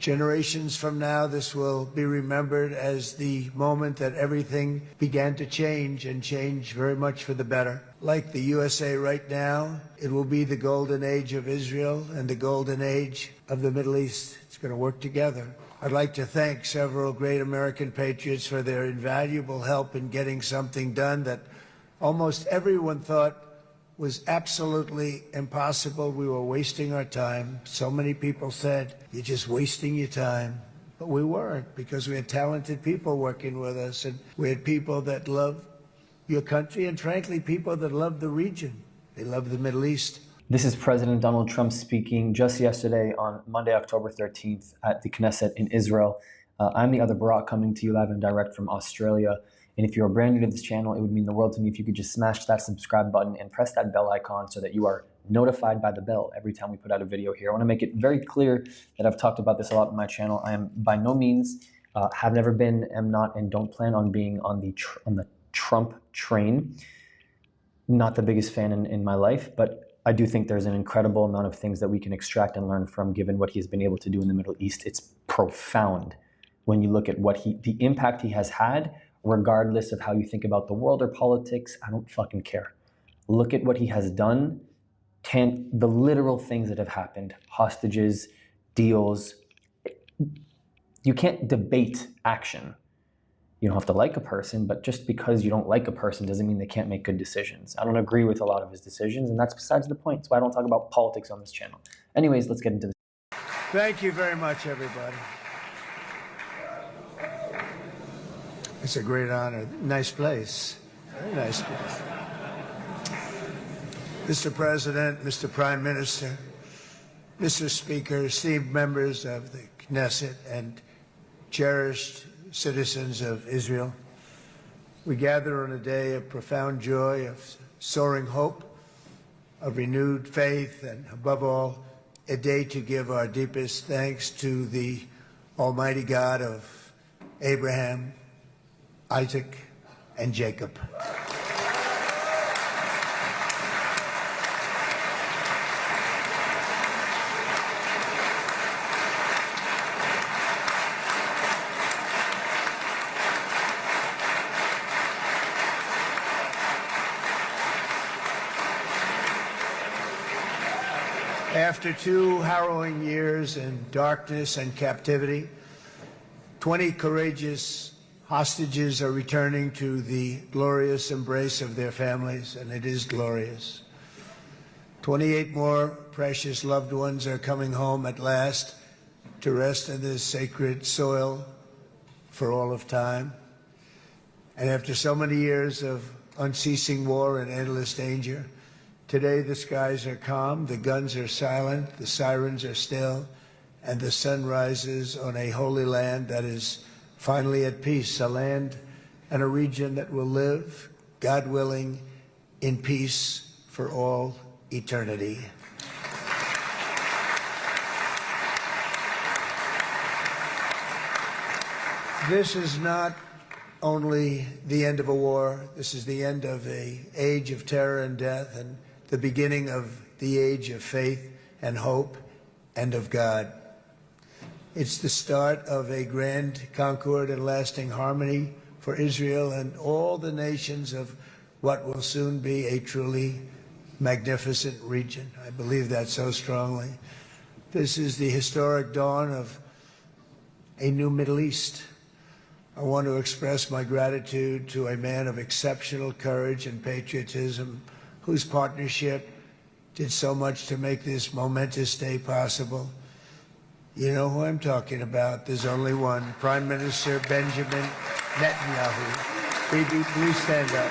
Generations from now, this will be remembered as the moment that everything began to change, and change very much for the better. Like the USA right now, it will be the golden age of Israel and the golden age of the Middle East. It's going to work together. I'd like to thank several great American patriots for their invaluable help in getting something done that almost everyone thought was absolutely impossible. We were wasting our time. So many people said, "You're just wasting your time." But we weren't, because we had talented people working with us, and we had people that love your country, and frankly, people that love the region. They love the Middle East. This is President Donald Trump speaking just yesterday on Monday, October 13th at the Knesset in Israel. I'm the other Barack, coming to you live and direct from Australia. And if you're brand new to this channel, it would mean the world to me if you could just smash that subscribe button and press that bell icon so that you are notified by the bell every time we put out a video here. I want to make it very clear that I've talked about this a lot on my channel. I am by no means, have never been, am not, and don't plan on being on the Trump train. Not the biggest fan in my life, but I do think there's an incredible amount of things that we can extract and learn from, given what he's been able to do in the Middle East. It's profound when you look at the impact he has had. Regardless of how you think about the world or politics, I don't fucking care. Look at what he has done. The literal things that have happened, hostages, deals. You can't debate action. You don't have to like a person, but just because you don't like a person doesn't mean they can't make good decisions. I don't agree with a lot of his decisions, and that's besides the point. That's why I don't talk about politics on this channel. Anyways, let's get into this. Thank you very much, everybody. It's a great honor. Nice place. Very nice place. Mr. President, Mr. Prime Minister, Mr. Speaker, esteemed members of the Knesset, and cherished citizens of Israel, we gather on a day of profound joy, of soaring hope, of renewed faith, and above all, a day to give our deepest thanks to the Almighty God of Abraham, Isaac, and Jacob. After 2 harrowing years in darkness and captivity, 20 courageous hostages are returning to the glorious embrace of their families, and it is glorious. 28 more precious loved ones are coming home at last to rest in this sacred soil for all of time. And after so many years of unceasing war and endless danger, today the skies are calm, the guns are silent, the sirens are still, and the sun rises on a holy land that is finally at peace, a land and a region that will live, God willing, in peace for all eternity. This is not only the end of a war, this is the end of an age of terror and death, and the beginning of the age of faith and hope and of God. It's the start of a grand concord and lasting harmony for Israel and all the nations of what will soon be a truly magnificent region. I believe that so strongly. This is the historic dawn of a new Middle East. I want to express my gratitude to a man of exceptional courage and patriotism, whose partnership did so much to make this momentous day possible. You know who I'm talking about. There's only one. Prime Minister Benjamin Netanyahu. Bibi, please stand up.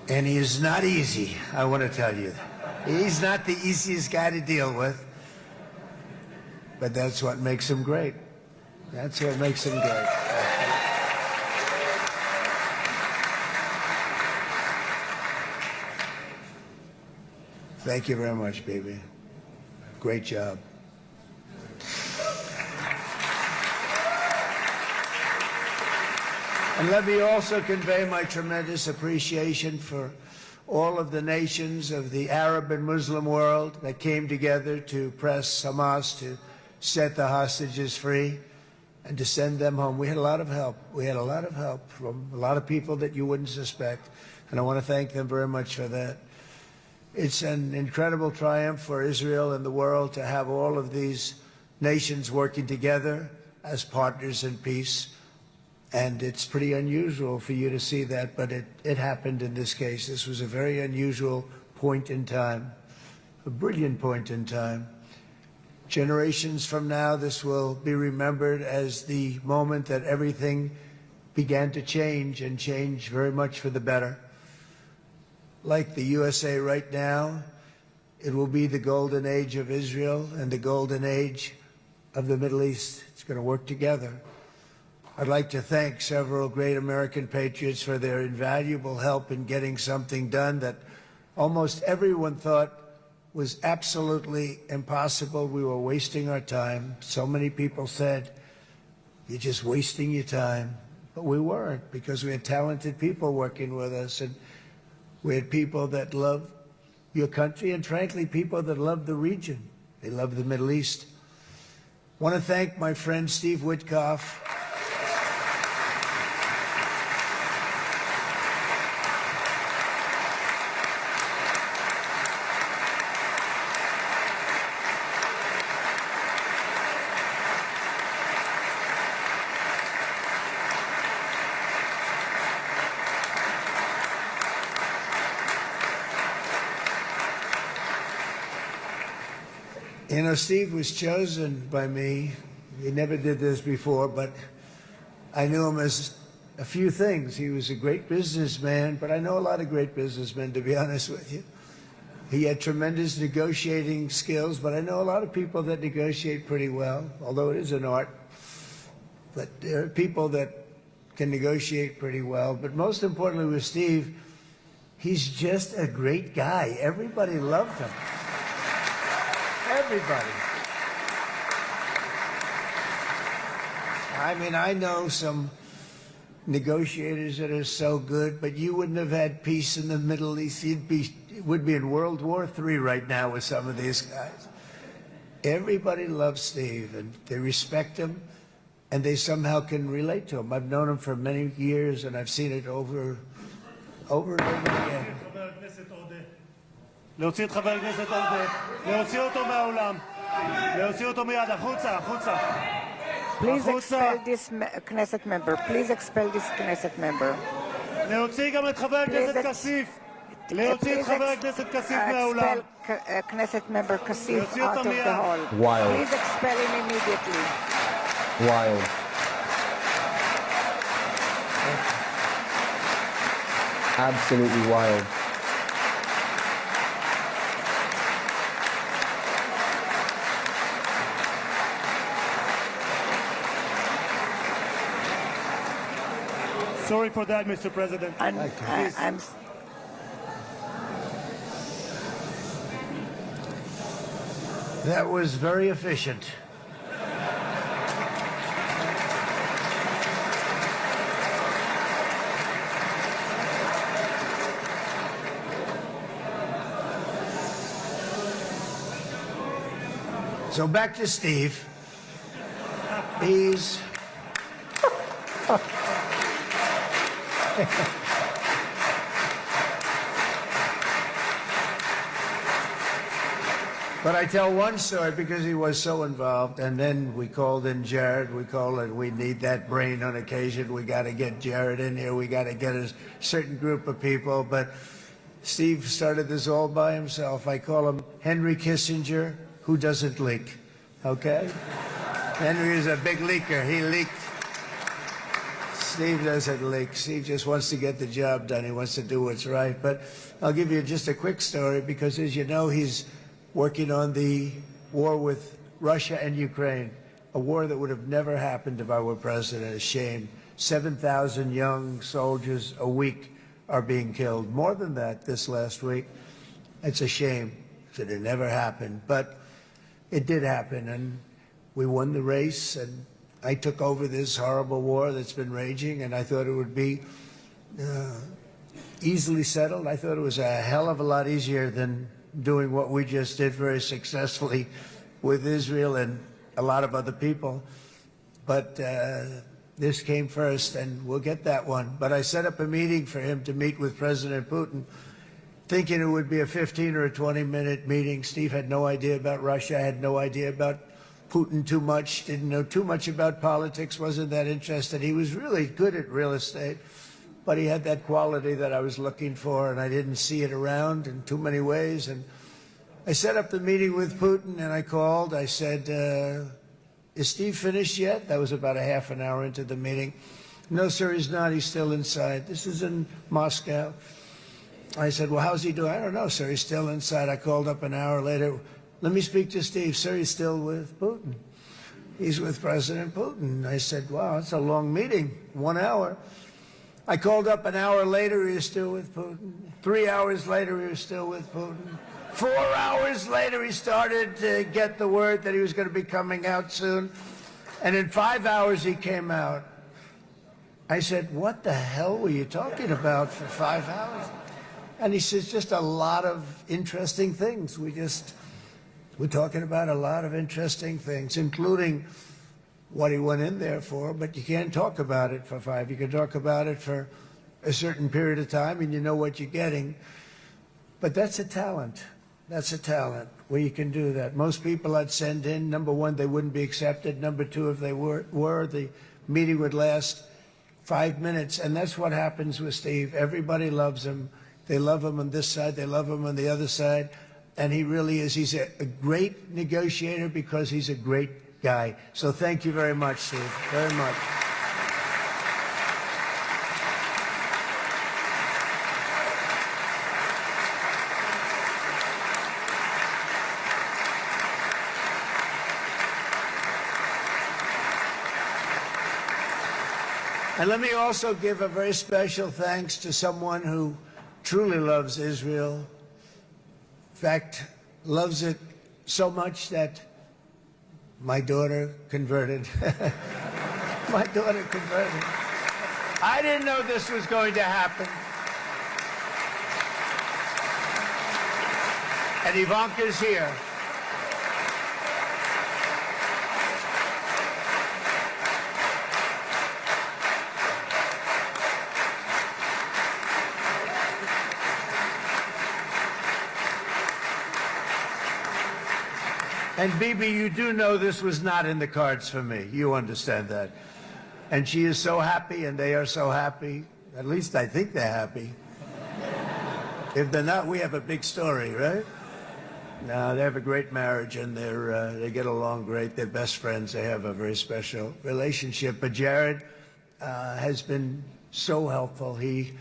And he is not easy, I want to tell you. He's not the easiest guy to deal with, but that's what makes him great. That's what makes him great. Thank you very much, baby. Great job. And let me also convey my tremendous appreciation for all of the nations of the Arab and Muslim world that came together to press Hamas to set the hostages free and to send them home. We had a lot of help. We had a lot of help from a lot of people that you wouldn't suspect, and I want to thank them very much for that. It's an incredible triumph for Israel and the world to have all of these nations working together as partners in peace. And it's pretty unusual for you to see that, but it happened in this case. This was a very unusual point in time, a brilliant point in time. Generations from now, this will be remembered as the moment that everything began to change, and change very much for the better. Like the USA right now, it will be the golden age of Israel and the golden age of the Middle East. It's going to work together. I'd like to thank several great American patriots for their invaluable help in getting something done that almost everyone thought was absolutely impossible. We were wasting our time. So many people said, "You're just wasting your time." But we weren't, because we had talented people working with us, and we had people that love your country, and frankly, people that love the region. They love the Middle East. I want to thank my friend Steve Witkoff. You know, Steve was chosen by me. He never did this before, but I knew him as a few things. He was a great businessman, but I know a lot of great businessmen, to be honest with you. He had tremendous negotiating skills, but I know a lot of people that negotiate pretty well, although it is an art. But there are people that can negotiate pretty well. But most importantly with Steve, he's just a great guy. Everybody loved him. Everybody. I mean, I know some negotiators that are so good, but you wouldn't have had peace in the Middle East. It would be in World War III right now with some of these guys. Everybody loves Steve, and they respect him, and they somehow can relate to him. I've known him for many years, and I've seen it over and over again. להוציא את חבר הכנסת עודה, להוציא אותו מהאולם, להוציא אותו מיד, החוצה, החוצה. Please expel this Knesset member. Please expel this Knesset member. להוציא גם את חבר הכנסת כסיף. להוציא את חבר הכנסת כסיף מהאולם. Expel Knesset member Kasif out of the hall. Wild. Please expel him immediately. Wild. Absolutely wild. Sorry for that, Mr. President. That was very efficient. So back to Steve. He's But I tell one story because he was so involved, and then we called in Jared. We need that brain on occasion. We got to get Jared in here. We got to get a certain group of people. But Steve started this all by himself. I call him Henry Kissinger, who doesn't leak. Okay? Henry is a big leaker. He leaked. Steve doesn't leak. Steve just wants to get the job done. He wants to do what's right. But I'll give you just a quick story because, as you know, he's working on the war with Russia and Ukraine, a war that would have never happened if I were president. A shame. 7,000 young soldiers a week are being killed. More than that this last week. It's a shame that it never happened. But it did happen, and we won the race, and I took over this horrible war that's been raging, and I thought it would be easily settled. I thought it was a hell of a lot easier than doing what we just did very successfully with Israel and a lot of other people. But this came first, and we'll get that one. But I set up a meeting for him to meet with President Putin, thinking it would be a 15 or a 20-minute meeting. Steve had no idea about Russia, had no idea about Putin too much, didn't know too much about politics, wasn't that interested. He was really good at real estate, but he had that quality that I was looking for, and I didn't see it around in too many ways. And I set up the meeting with Putin, and I called. I said, is Steve finished yet? That was about a half an hour into the meeting. No, sir, he's not. He's still inside. This is in Moscow. I said, well, how's he doing? I don't know, sir. He's still inside. I called up an hour later. Let me speak to Steve. Sir, he's still with Putin. He's with President Putin. I said, wow, it's a long meeting, 1 hour. I called up an hour later. He was still with Putin. 3 hours later, he was still with Putin. 4 hours later, he started to get the word that he was going to be coming out soon. And in 5 hours, he came out. I said, what the hell were you talking about for 5 hours? And he says, just a lot of interesting things. We're talking about a lot of interesting things, including what he went in there for, but you can't talk about it for 5. You can talk about it for a certain period of time, and you know what you're getting. But that's a talent. That's a talent where you can do that. Most people I'd send in, number one, they wouldn't be accepted. Number two, if they were, the meeting would last 5 minutes. And that's what happens with Steve. Everybody loves him. They love him on this side. They love him on the other side. And he really is. He's a great negotiator because he's a great guy. So thank you very much, Steve. Very much. And let me also give a very special thanks to someone who truly loves Israel. In fact, loves it so much that my daughter converted. My daughter converted. I didn't know this was going to happen. And Ivanka's here. And Bibi, you do know this was not in the cards for me. You understand that. And she is so happy, and they are so happy. At least I think they're happy. If they're not, we have a big story, right? No, they have a great marriage, and they get along great. They're best friends. They have a very special relationship. But Jared has been so helpful. He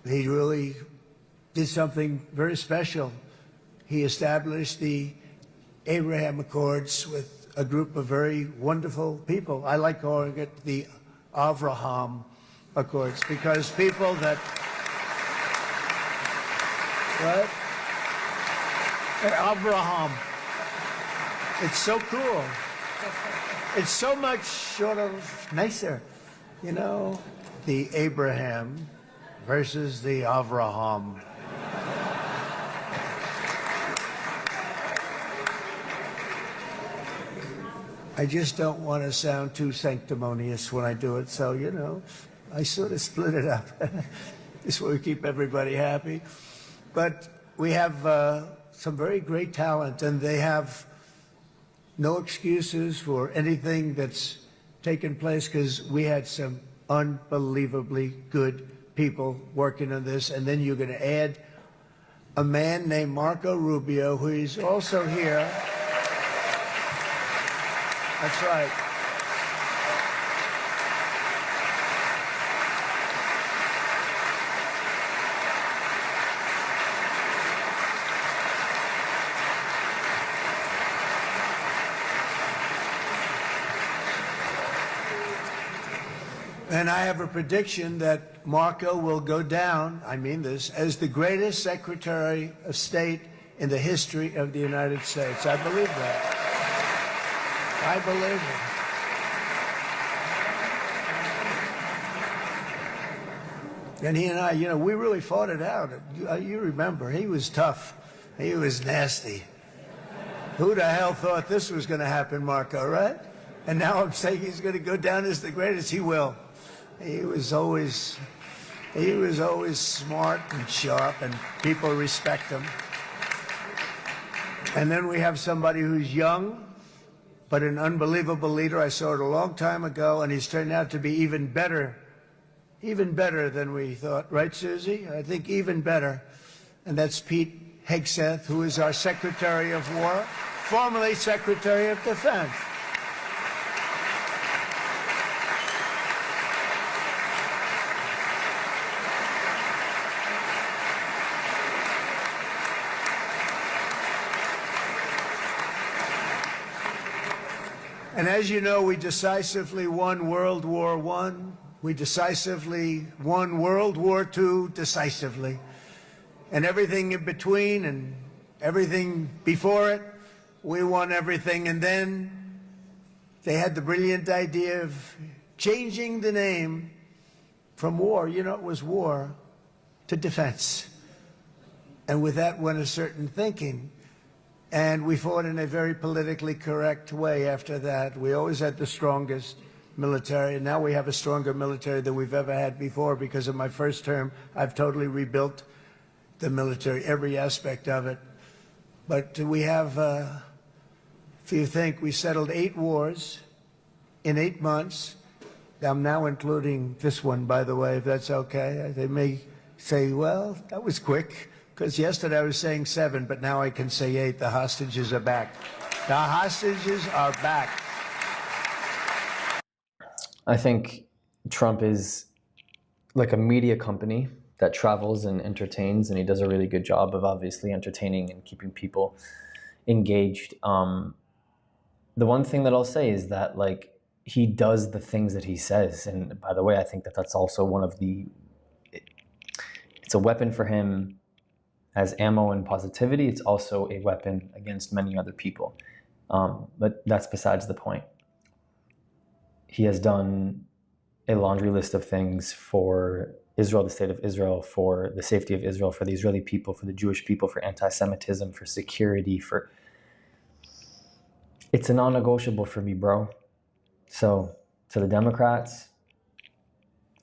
really did something very special. He established the Abraham Accords with a group of very wonderful people. I like calling it the Avraham Accords because people that, what? Avraham. It's so cool. It's so much sort of nicer, you know, the Abraham versus the Avraham. I just don't want to sound too sanctimonious when I do it, so, you know, I sort of split it up. This way we keep everybody happy. But we have some very great talent, and they have no excuses for anything that's taken place because we had some unbelievably good people working on this. And then you're going to add a man named Marco Rubio, who is also here. That's right. And I have a prediction that Marco will go down, I mean this, as the greatest Secretary of State in the history of the United States. I believe that. I believe it. And he and I, you know, we really fought it out. You remember, he was tough. He was nasty. Who the hell thought this was going to happen, Marco, right? And now I'm saying he's going to go down as the greatest. He will. He was always smart and sharp, and people respect him. And then we have somebody who's young, but an unbelievable leader. I saw it a long time ago, and he's turned out to be even better than we thought. Right, Susie? I think even better. And that's Pete Hegseth, who is our Secretary of War, formerly Secretary of Defense. And as you know, we decisively won World War I. We decisively won World War II decisively. And everything in between and everything before it, we won everything. And then they had the brilliant idea of changing the name from war, you know, it was war, to defense. And with that went a certain thinking. And we fought in a very politically correct way after that. We always had the strongest military, and now we have a stronger military than we've ever had before. Because of my first term, I've totally rebuilt the military, every aspect of it. But we have, if you think, we settled 8 wars in 8 months. I'm now including this one, by the way, if that's okay. They may say, well, that was quick. Because yesterday I was saying 7, but now I can say 8. The hostages are back. The hostages are back. I think Trump is like a media company that travels and entertains, and he does a really good job of obviously entertaining and keeping people engaged. The one thing that I'll say is that, like, he does the things that he says. And by the way, I think that that's also one of the, it's a weapon for him as ammo and positivity. It's also a weapon against many other people. But that's besides the point. He has done a laundry list of things for Israel, the state of Israel, for the safety of Israel, for the Israeli people, for the Jewish people, for anti-Semitism, for security, for... It's a non-negotiable for me, bro. So, to the Democrats,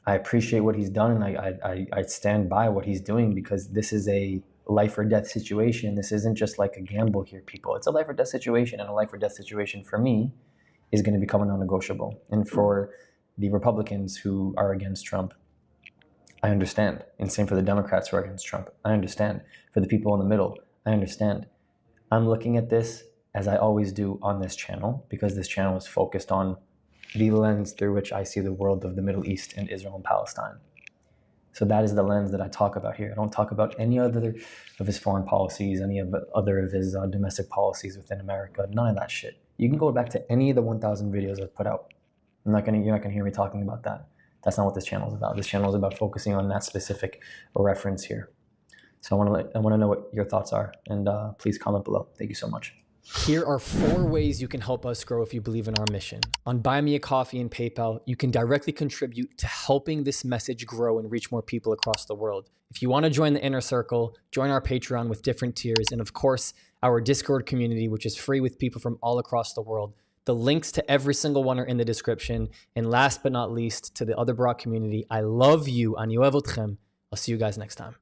I appreciate what he's done, and I stand by what he's doing, because this is a life or death situation. This isn't just like a gamble here, people. It's a life or death situation, and a life or death situation for me is going to become a non-negotiable. And for the Republicans who are against Trump, I understand. And same for the Democrats who are against Trump. I understand. For the people in the middle, I understand. I'm looking at this, as I always do on this channel, because this channel is focused on the lens through which I see the world of the Middle East and Israel and Palestine. So that is the lens that I talk about here. I don't talk about any other of his foreign policies, any of other of his domestic policies within America. None of that shit. You can go back to any of the 1,000 videos I've put out. You're not gonna hear me talking about that. That's not what this channel is about. This channel is about focusing on that specific reference here. So I want to know what your thoughts are, and please comment below. Thank you so much. Here are 4 ways you can help us grow if you believe in our mission. On Buy Me a Coffee and PayPal, you can directly contribute to helping this message grow and reach more people across the world. If you want to join the inner circle, join our Patreon with different tiers, and of course, our Discord community, which is free with people from all across the world. The links to every single one are in the description. And last but not least, to the other Barak community, I love you. Ani ohev otchem. I'll see you guys next time.